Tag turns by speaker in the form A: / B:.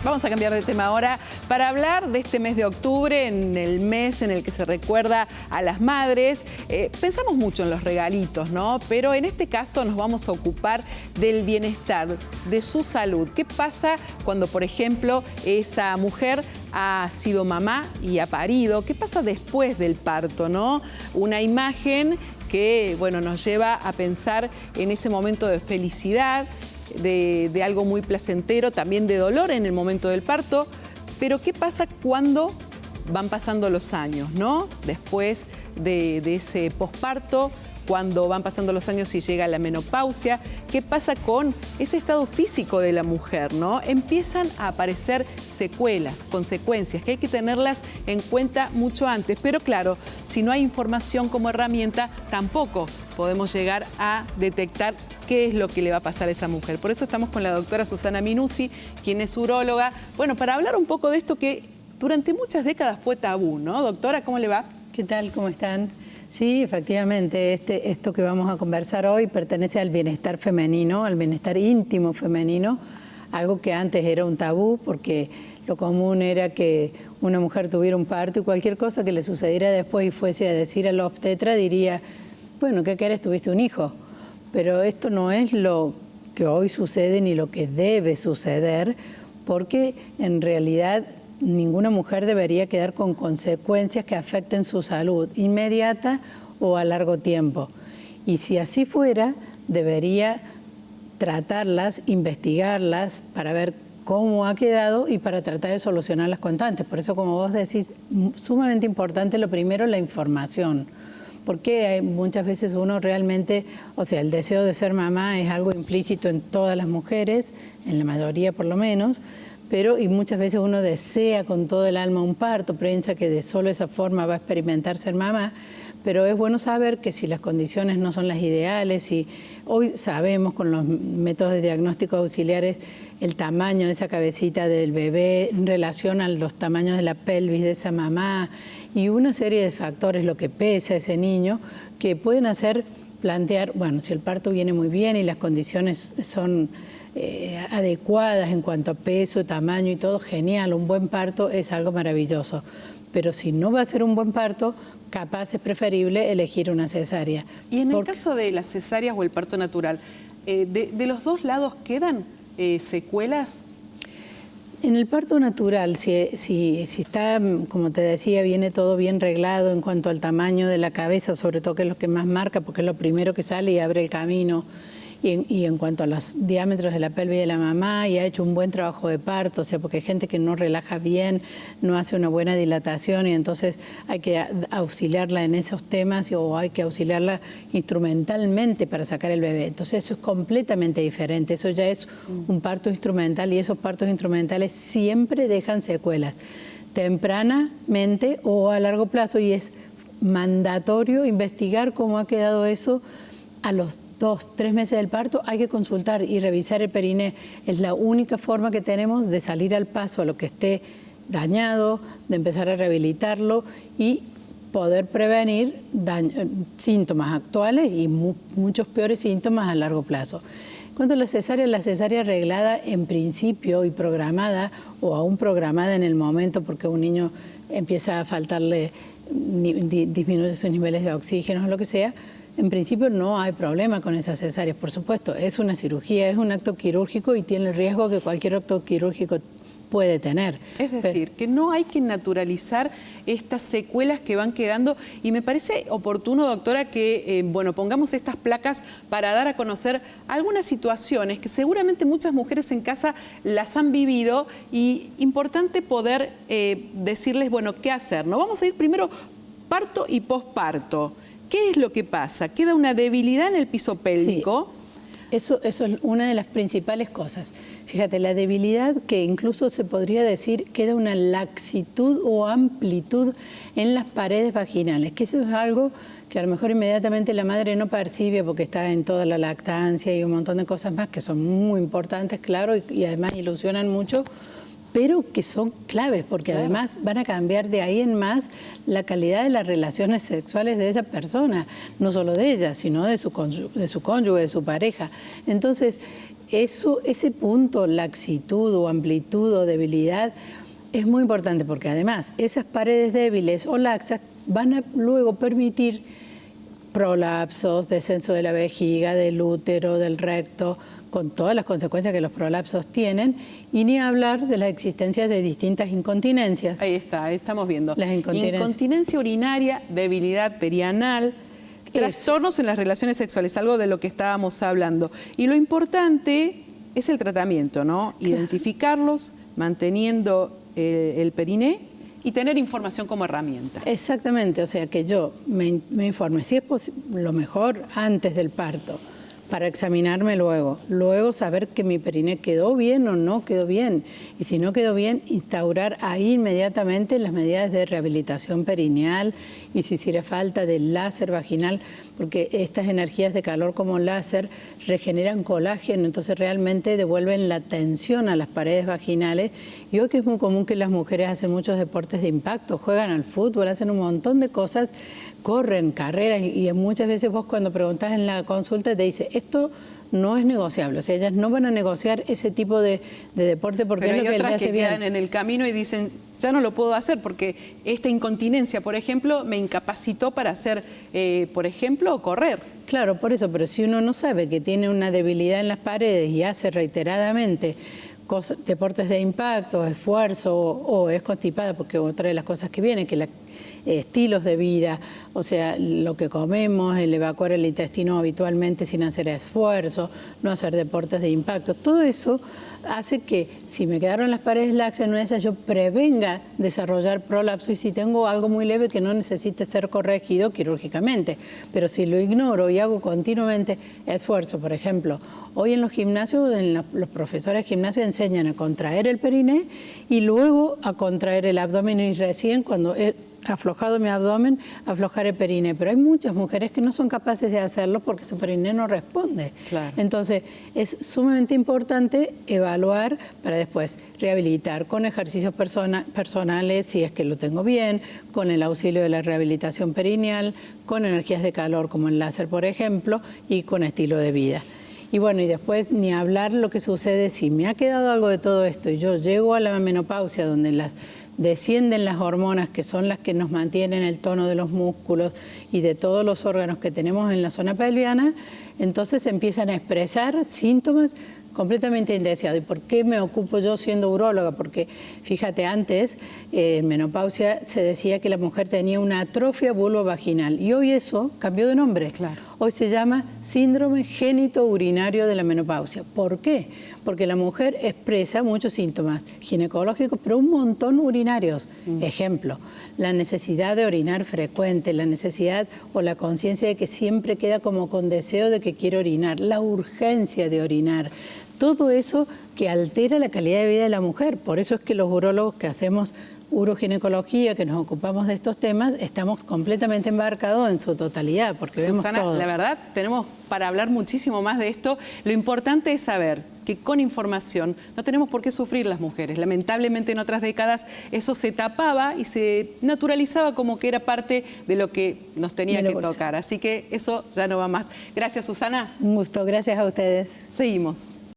A: Vamos a cambiar de tema ahora para hablar de este mes de octubre, en el mes en el que se recuerda a las madres. Pensamos mucho en los regalitos, ¿no? Pero en este caso nos vamos a ocupar del bienestar, de su salud. ¿Qué pasa cuando, por ejemplo, esa mujer ha sido mamá y ha parido? ¿Qué pasa después del parto, no? Una imagen que, bueno, nos lleva a pensar en ese momento de felicidad, de algo muy placentero, también de dolor en el momento del parto. Pero ¿qué pasa cuando van pasando los años, ¿no? Después de ese posparto, cuando van pasando los años y llega la menopausia, ¿qué pasa con ese estado físico de la mujer, ¿no? Empiezan a aparecer secuelas, consecuencias, que hay que tenerlas en cuenta mucho antes. Pero claro, si no hay información como herramienta, tampoco podemos llegar a detectar qué es lo que le va a pasar a esa mujer. Por eso estamos con la doctora Susana Minuzzi, quien es uróloga, bueno, para hablar un poco de esto que durante muchas décadas fue tabú, ¿no? Doctora, ¿cómo le va?
B: ¿Qué tal? ¿Cómo están? Sí, efectivamente, esto que vamos a conversar hoy pertenece al bienestar femenino, al bienestar íntimo femenino, algo que antes era un tabú porque lo común era que una mujer tuviera un parto y cualquier cosa que le sucediera después y fuese a decir al obstetra diría, bueno, ¿qué querés? Tuviste un hijo. Pero esto no es lo que hoy sucede ni lo que debe suceder, porque en realidad ninguna mujer debería quedar con consecuencias que afecten su salud inmediata o a largo tiempo. Y si así fuera, debería tratarlas, investigarlas para ver cómo ha quedado y para tratar de solucionarlas cuanto antes. Por eso, como vos decís, sumamente importante lo primero, la información. Porque muchas veces uno realmente, o sea, el deseo de ser mamá es algo implícito en todas las mujeres, en la mayoría por lo menos, y muchas veces uno desea con todo el alma un parto, piensa que de solo esa forma va a experimentar ser mamá, pero es bueno saber que si las condiciones no son las ideales, y hoy sabemos con los métodos de diagnóstico auxiliares el tamaño de esa cabecita del bebé en relación a los tamaños de la pelvis de esa mamá y una serie de factores, lo que pesa ese niño, que pueden hacer plantear, bueno, si el parto viene muy bien y las condiciones son adecuadas en cuanto a peso, tamaño y todo, genial, un buen parto es algo maravilloso. Pero si no va a ser un buen parto, capaz es preferible elegir una cesárea.
A: Y en el caso de las cesáreas o el parto natural, ¿de los dos lados quedan secuelas?
B: En el parto natural, si está, como te decía, viene todo bien reglado en cuanto al tamaño de la cabeza, sobre todo que es lo que más marca, porque es lo primero que sale y abre el camino, y en cuanto a los diámetros de la pelvis de la mamá, y ha hecho un buen trabajo de parto, o sea, porque hay gente que no relaja bien, no hace una buena dilatación, y entonces hay que auxiliarla en esos temas, o hay que auxiliarla instrumentalmente para sacar el bebé. Entonces eso es completamente diferente, eso ya es un parto instrumental, y esos partos instrumentales siempre dejan secuelas, tempranamente o a largo plazo, y es mandatorio investigar cómo ha quedado eso a los 2-3 meses del parto. Hay que consultar y revisar el periné. Es la única forma que tenemos de salir al paso a lo que esté dañado, de empezar a rehabilitarlo y poder prevenir síntomas actuales y muchos peores síntomas a largo plazo. En cuanto a la cesárea arreglada en principio y programada, o aún programada en el momento porque un niño empieza a faltarle, disminuye sus niveles de oxígeno o lo que sea, en principio no hay problema con esas cesáreas. Por supuesto, es una cirugía, es un acto quirúrgico y tiene el riesgo que cualquier acto quirúrgico puede tener.
A: Es decir, que no hay que naturalizar estas secuelas que van quedando, y me parece oportuno, doctora, que bueno, pongamos estas placas para dar a conocer algunas situaciones que seguramente muchas mujeres en casa las han vivido, y importante poder decirles, bueno, qué hacer, ¿no? Vamos a ir primero parto y posparto. ¿Qué es lo que pasa? ¿Queda una debilidad en el piso pélvico?
B: Sí, eso es una de las principales cosas. Fíjate, la debilidad, que incluso se podría decir, queda una laxitud o amplitud en las paredes vaginales, que eso es algo que a lo mejor inmediatamente la madre no percibe porque está en toda la lactancia y un montón de cosas más que son muy importantes, claro, y además ilusionan mucho, pero que son claves, porque claro, además van a cambiar de ahí en más la calidad de las relaciones sexuales de esa persona, no solo de ella, sino de su cónyuge, de su pareja. Entonces, ese punto, laxitud o amplitud o debilidad, es muy importante porque además esas paredes débiles o laxas van a luego permitir prolapsos, descenso de la vejiga, del útero, del recto, con todas las consecuencias que los prolapsos tienen, y ni hablar de la existencia de distintas incontinencias.
A: Ahí está, ahí estamos viendo.
B: Las
A: incontinencia urinaria, debilidad perianal, trastornos en las relaciones sexuales, algo de lo que estábamos hablando. Y lo importante es el tratamiento, ¿no? Claro. Identificarlos, manteniendo el periné y tener información como herramienta.
B: Exactamente, o sea que yo me informe, si es lo mejor antes del parto, para examinarme luego saber que mi periné quedó bien o no quedó bien, y si no quedó bien, instaurar ahí inmediatamente las medidas de rehabilitación perineal y si hiciera falta de láser vaginal, porque estas energías de calor como láser regeneran colágeno, entonces realmente devuelven la tensión a las paredes vaginales. Y hoy que es muy común que las mujeres hacen muchos deportes de impacto, juegan al fútbol, hacen un montón de cosas, corren carreras y muchas veces vos cuando preguntás en la consulta te dice esto no es negociable, o sea, ellas no van a negociar ese tipo de deporte porque
A: pero
B: es lo que les hace bien.
A: Quedan en el camino y dicen, ya no lo puedo hacer porque esta incontinencia, por ejemplo, me incapacitó para hacer, por ejemplo, correr.
B: Claro, por eso, pero si uno no sabe que tiene una debilidad en las paredes y hace reiteradamente deportes de impacto, esfuerzo o es constipada, porque otra de las cosas que viene, que estilos de vida, o sea, lo que comemos, el evacuar el intestino habitualmente sin hacer esfuerzo, no hacer deportes de impacto, todo eso hace que si me quedaron las paredes laxas en una de esas yo prevenga desarrollar prolapso y si tengo algo muy leve que no necesite ser corregido quirúrgicamente. Pero si lo ignoro y hago continuamente esfuerzo, por ejemplo, hoy en los gimnasios, los profesores de gimnasio enseñan a contraer el periné y luego a contraer el abdomen y recién cuando he aflojado mi abdomen, aflojar el periné. Pero hay muchas mujeres que no son capaces de hacerlo porque su periné no responde. Claro. Entonces, es sumamente importante evaluar para después rehabilitar con ejercicios personales, si es que lo tengo bien, con el auxilio de la rehabilitación perineal, con energías de calor como el láser, por ejemplo, y con estilo de vida. Y bueno, y después ni hablar lo que sucede si me ha quedado algo de todo esto y yo llego a la menopausia donde descienden las hormonas que son las que nos mantienen el tono de los músculos y de todos los órganos que tenemos en la zona pelviana, entonces empiezan a expresar síntomas completamente indeseados. ¿Y por qué me ocupo yo siendo uróloga? Porque fíjate, antes en menopausia se decía que la mujer tenía una atrofia vulvovaginal y hoy eso cambió de nombre. Claro. Hoy se llama síndrome génito-urinario de la menopausia. ¿Por qué? Porque la mujer expresa muchos síntomas ginecológicos, pero un montón urinarios. Ejemplo, la necesidad de orinar frecuente, la necesidad o la conciencia de que siempre queda como con deseo de que quiere orinar, la urgencia de orinar. Todo eso que altera la calidad de vida de la mujer. Por eso es que los urólogos que hacemos uroginecología, que nos ocupamos de estos temas, estamos completamente embarcados en su totalidad, porque
A: Susana,
B: vemos todo.
A: La verdad, tenemos para hablar muchísimo más de esto. Lo importante es saber que con información no tenemos por qué sufrir las mujeres. Lamentablemente en otras décadas eso se tapaba y se naturalizaba como que era parte de lo que nos tenía que tocar. Así que eso ya no va más. Gracias, Susana.
B: Un gusto, gracias a ustedes.
A: Seguimos.